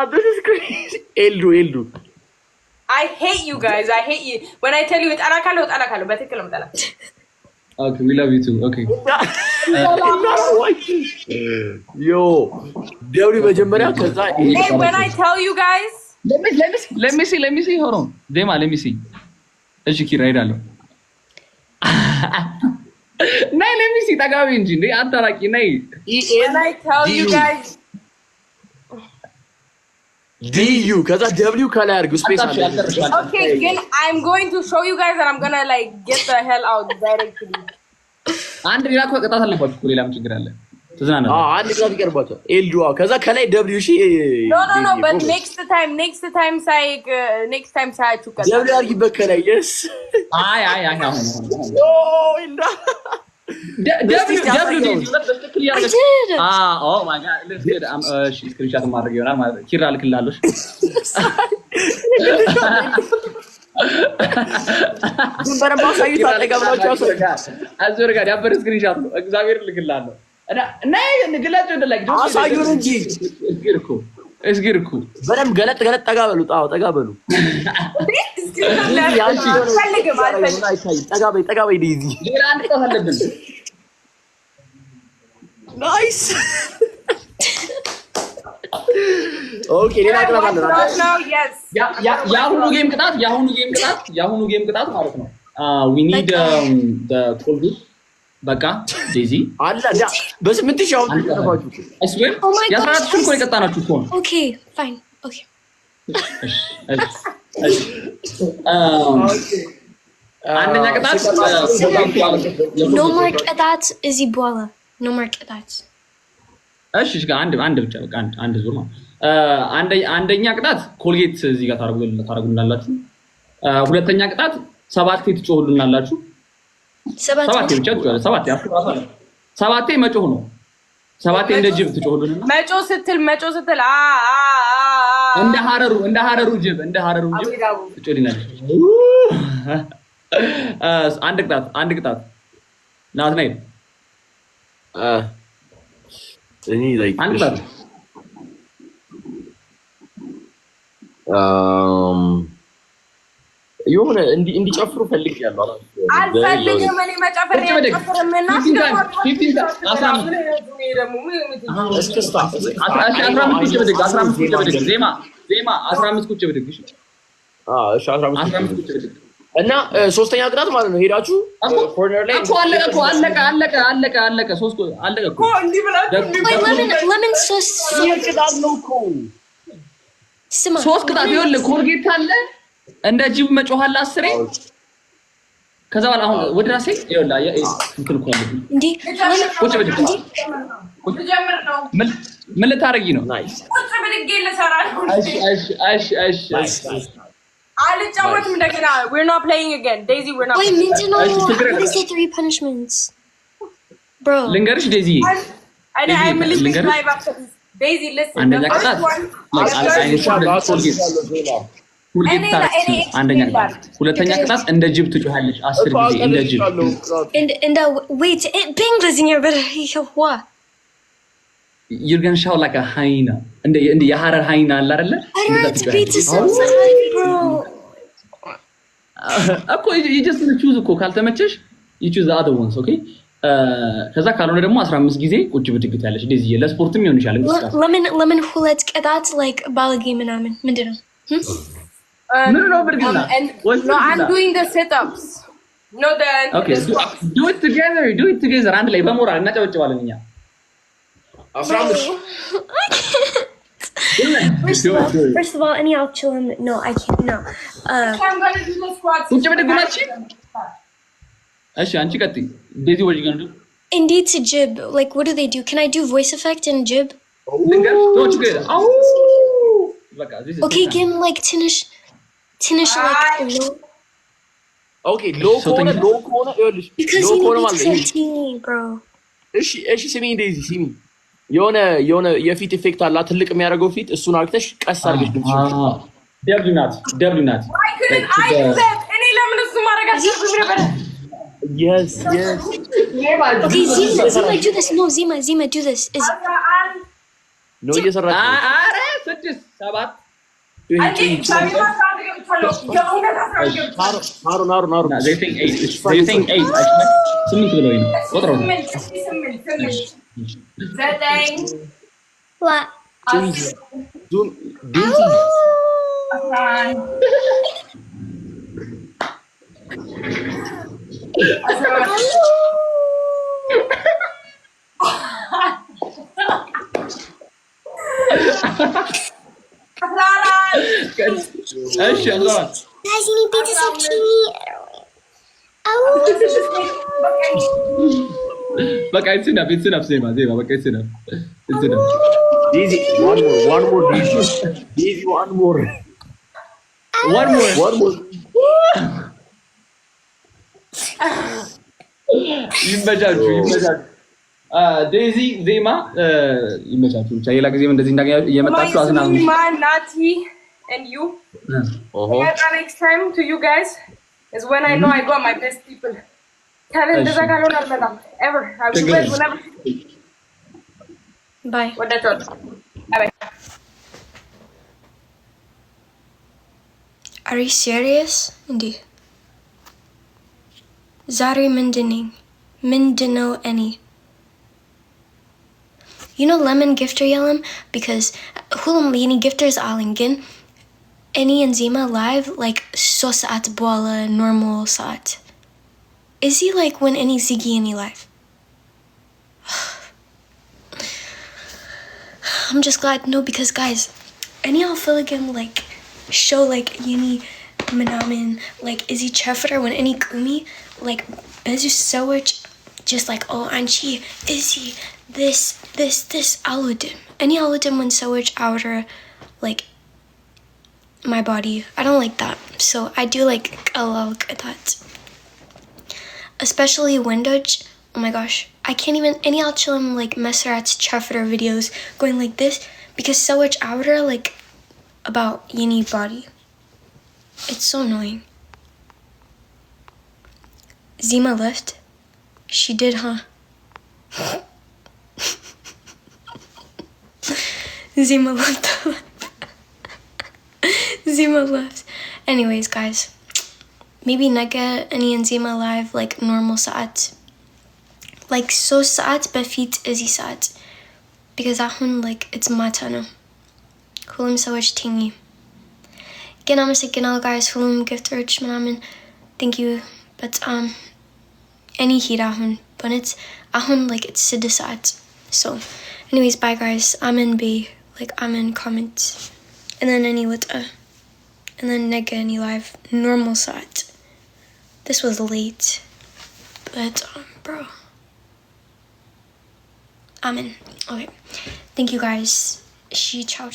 This is crazy. Eldu. I hate you guys. I hate you. When I tell you it's alakalo. በትክክል ነው ተላ Okay, we love you too. Okay. Yo, ደውሪ መጀመሪያ ከዛ Hey, when I tell you guys, let me see. Hold on. Dema, let me see. እሺ ኪራ ሄዳለሁ። ናይ let me see ታጋቢ እንጂ እንዴ አታራቂ ናይ when I tell you guys DU ከዛ W ከላይ አድርጉ ስፔስ አለ Okay, then I'm going to show you guys and I'm going to like get the hell out directly አንድ ሌላ እኮ ቅጣት አለባችሁ እኮ ሌላም ችግር አለ ተዝናና አንድ ቅጣት ይቀርባችሁ ኤልዱ ከዛ ከላይ W ሺ No, but next time ሳያችሁ ከዛ W አድርጊበት ከላይ yes አይ ኢንዳ Oh my god, let's get screenshot ማድረግ ይሆናል ማለት ኪራ ልክላለሽ ግን በረባው ሳይት አጠገብላችሁ አዞር ጋር ያበረ ስክሪንሾት ነው እግዚአብሔር ልክላለሁ እና ንግላችሁ እንደላይ አሳዩን እንጂ እስጊርኩ በደም ገለጥ ጠጋበሉ ጠጋበሉ ጠጋበይ ዲዚ ሌላ አንድ ቅጣት አለብን ናይስ ኦኬ ሌላ ቅጣት አለ ያሁኑ ጌም ቅጣት ማለት ነው we need the cold በቃ ዴዚ አላ በስምንት ሺህ አሁን ተፋችሁ አይስዌር ያስራችሁ እኮ የቀጣናችሁ እኮ Okay, fine. Okay. አንደኛ ቅጣት No more ቅጣት እዚህ በኋላ no more ቅጣት እሺ አንድ ብቻ በቃ አንድ ዙር ማለት አንደኛ ቅጣት ኮልጌት እዚህ ጋር ታረጉልናላችሁ ሁለተኛ ቅጣት ሰባት ትጮህሉናላችሁ ሰባት ብቻ ሰባት መጮህ ነው ሰባት እንደ ጅብ ትጮህሉና መጮህ ስትል እንደ ሐረሩ ጅብ ትጮህልናለች አንድ ቅጣት ናትናይ እኔ like አንድ ቅጣት የሆነ እንዲጨፍሩ ፈልጌያለሁ አልፈልግም እኔ መጨፈር ያጨፈርምና 15 ቁጭ ብድግ እሺ 15 ቁጭ ብድግ እና ሶስተኛ ቅጣት ማለት ነው ሄዳችሁ ኮርነር ላይ አለቀ ሶስት አለቀ እኮ እንዲህ ብላችሁ ለምን ቅጣት ነው እኮ ሶስት ቅጣት ይኸውልህ ኮልጌት አለ እንደ ጅብ መጮህ አለ 10 ከዛ በኋላ አሁን ወደ ራሴ ይኸውልህ እንትን እኮ አለ እንዴ ቁጭ ብድግ ጀምር ነው ምን ልታረጊ ነው ቁጭ ብድግ ልሰራ ነው እሺ አልጫወትም እንደገና we're not playing again Daisy we're not Wait, ምንድነው what is the 3 punishments bro ልንገርሽ ዴዚ I'm listening live after this Daisy listen አንደኛ ቅጣት አንደኛ ቅጣት ሁለተኛ ቅጣት እንደ ጅብ ትጮሃለሽ 10 ጊዜ እንደ ጅብ and wait በእንግሊዝኛ በህዋ you're going to shout like a hyena እንደ የሐረር ሃይና አለ አይደለ እኮ you just choose እኮ ካልተመቸሽ you choose the other ones okay ከዛ ካልሆነ ደግሞ 15 ጊዜ ቁጭ ብድግት ያለሽ እንደዚህ ለስፖርትም ይሆን ይችላል እንግዲህ ለምን ሁለት ቅጣት like ባለጌ ምናምን ምንድነው no ብድግና no I'm doing the sit-ups no the okay do it together አንድ ላይ በሞራል እናጨበጭባለን እኛ 15 First of all, any I'll chill him. No, I can't. No. I'm gonna do the squats ቁጭ ብድግ ናቺ እሺ አንቺ ቀጥይ ዴዚ what you going to do Indeed to jib. Like what do they do? Can I do voice effect in jib? don't you get Okay, give him like tinish like low. Okay, low corner ይኸውልሽ Because low you corner need ማለት to 17, bro. እሺ ስሚ ዴዚ ስሚ የሆነ የፊት ኢፌክት አለ ትልቅ የሚያደርገው ፊት እሱን አርክተሽ ቀስ አድርገሽ ደብሊ ናት I couldn't I do that እኔ ለምን እሱ ማድረግ አልቻልኩም ነበር yes Okay, Zima do this. No, Zima do this. ነው እየሰራች አረ 6 7 they think 8 they think 8 8 ብለውኝ ነው ቆጥረው What? እሺ አዛን Guys, you need pizza zucchini. በቃ ይስና ቤተሰብ ዜማ በቃ ይስና Daisy, one more, Daisy, one more. ይመቻችሁ ዴዚ ዜማ ይመቻችሁ ብቻ ሌላ ጊዜም እንደዚህ እየመጣችሁ አዝናኑ ናቲ and you next time to you guys is when I know I got my best people tell them this I don't know ever I will wait whenever Bye. what that all bye. Are you serious? Indeed. Zari Mindino any. You know lemon gifter yellum because hulum yini gifters alingin any enzima live like so saat boala normal saat. Is he like when any ziggy any live? I'm just glad no because guys any I'll feel again like show like yini manamin like Izzy Cheffer when any kumi like bezu so much just like oh Anchi Izzy this aludim any aludim when so much outer like my body I don't like that so I do like a lot at that especially windage oh my gosh I can't even any alchilum like Messerat's Cheffer videos going like this because so much outer like about yini body it's so annoying Zima left she did huh Zima left Zima left anyways guys maybe Nega any and Zima live like normal saat like so saat befit Izzy saat because ahun like it's matana hulum so much tingy again I'm saying all guys hulum gift rich manamin thank you but any heat ahun but it's ahun like it's sidisat so anyways bye guys I'm in B like I'm in comments and then any with and then Nega any live normal sat this was late but bro I'm in okay thank you guys she ciao